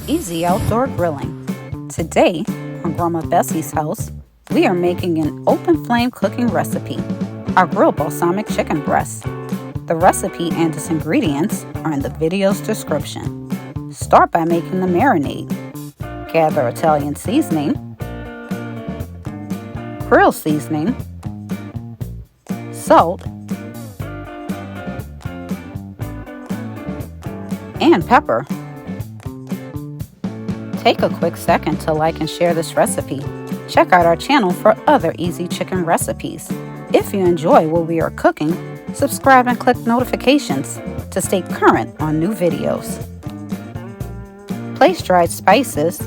Easy outdoor grilling. Today, on Grandma Bessie's house, we are making an open flame cooking recipe, our grilled balsamic chicken breast. The recipe and its ingredients are in the video's description. Start by making the marinade. Gather Italian seasoning, Creole seasoning, salt, and pepper. Take a quick second to like and share this recipe. Check out our channel for other easy chicken recipes. If you enjoy what we are cooking, subscribe and click notifications to stay current on new videos. Place dried spices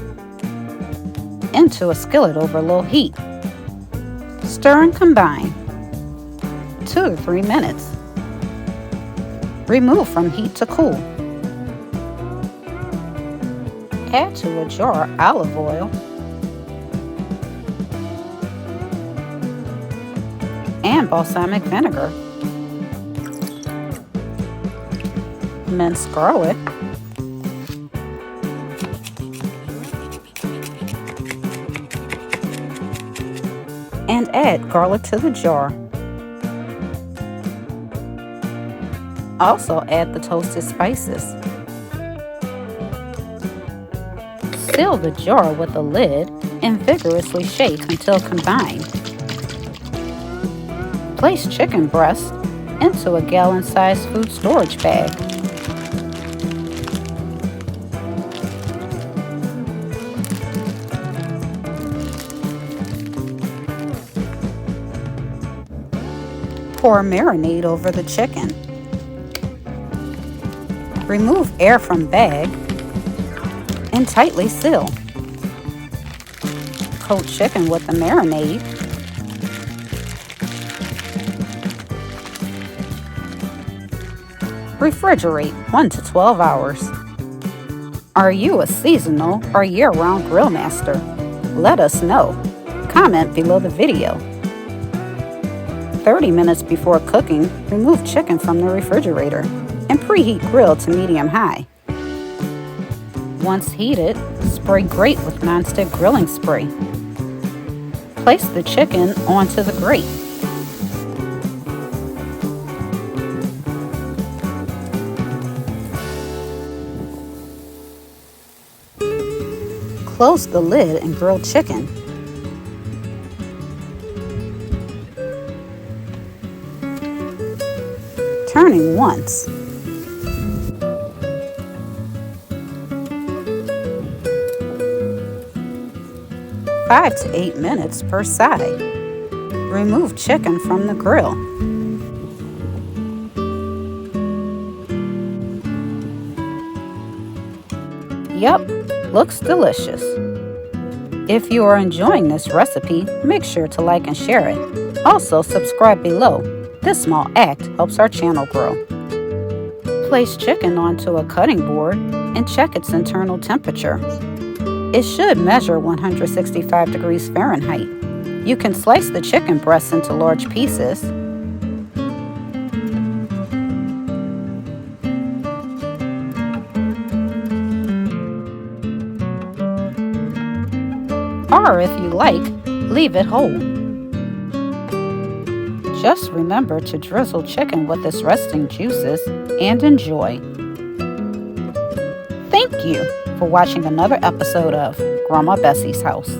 into a skillet over low heat. Stir and combine 2 to 3 minutes. Remove from heat to cool. Add to a jar olive oil and balsamic vinegar. Mince garlic, and add garlic to the jar. Also add the toasted spices. Seal the jar with a lid and vigorously shake until combined. Place chicken breast into a gallon-sized food storage bag. Pour marinade over the chicken. Remove air from bag and tightly seal. Coat chicken with the marinade. Refrigerate 1 to 12 hours. Are you a seasonal or year-round grill master? Let us know. Comment below the video. 30 minutes before cooking, remove chicken from the refrigerator and preheat grill to medium-high. Once heated, spray grate with nonstick grilling spray. Place the chicken onto the grate. Close the lid and grill chicken. Turning once. Five to 8 minutes per side. Remove chicken from the grill. Yep, looks delicious. If you are enjoying this recipe, make sure to like and share it. Also, subscribe below. This small act helps our channel grow. Place chicken onto a cutting board and check its internal temperature. It should measure 165 degrees Fahrenheit. You can slice the chicken breasts into large pieces. Or if you like, leave it whole. Just remember to drizzle chicken with its resting juices and enjoy. Thank you for watching another episode of Grandma Bessie's House.